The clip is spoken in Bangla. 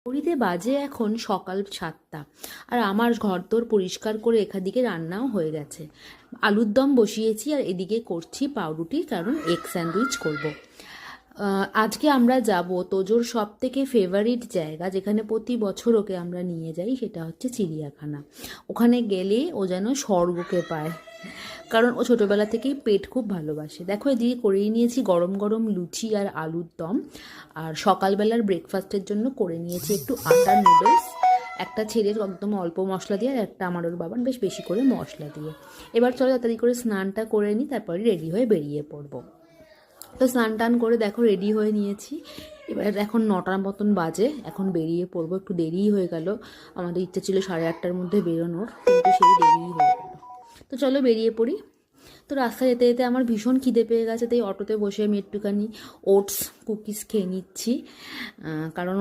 ঘড়িতে বাজে এখন সকাল 7টা, আর আমার ঘরদোর পরিষ্কার করে এখাদিকে রান্নাও হয়ে গেছে। আলুর দম বসিয়েছি আর এদিকে করছি পাউরুটি, কারণ এগ স্যান্ডউইচ করব। আজকে আমরা যাব তোজোর সব থেকে ফেভারিট জায়গা, যেখানে প্রতি বছর ওকে আমরা নিয়ে যাই, সেটা হচ্ছে চিড়িয়াখানা। ওখানে গেলে ও যেন স্বর্গকে পায়, কারণ ও ছোটোবেলা থেকেই পেট খুব ভালোবাসে। দেখো এদিকে করেই নিয়েছি গরম গরম লুচি আর আলুর দম, আর সকালবেলার ব্রেকফাস্টের জন্য করে নিয়েছি একটু আটার নুডলস, একটা ছেড়ে একদম অল্প মশলা দিয়ে, আর একটা আমার ওর বাবার বেশ বেশি করে মশলা দিয়ে। এবার চলো তাড়াতাড়ি করে স্নানটা করে নিই, তারপরে রেডি হয়ে বেরিয়ে পড়বো। তো স্নান টান করে দেখো রেডি হয়ে নিয়েছি। এবার এখন 9টার মতন বাজে, এখন বেরিয়ে পড়বো। একটু দেরিই হয়ে গেল, আমাদের ইচ্ছা ছিল 8:30টার মধ্যে বেরোনোর, কিন্তু সেই দেরিই হয়ে গেল। তো চলো বেরিয়ে পড়ি। তো রাস্তায় যেতে যেতে আমার ভীষণ খিদে পেয়ে গেছে, তাই অটোতে বসে আমি একটুখানি ওটস কুকিজ খেয়ে নিচ্ছি, কারণ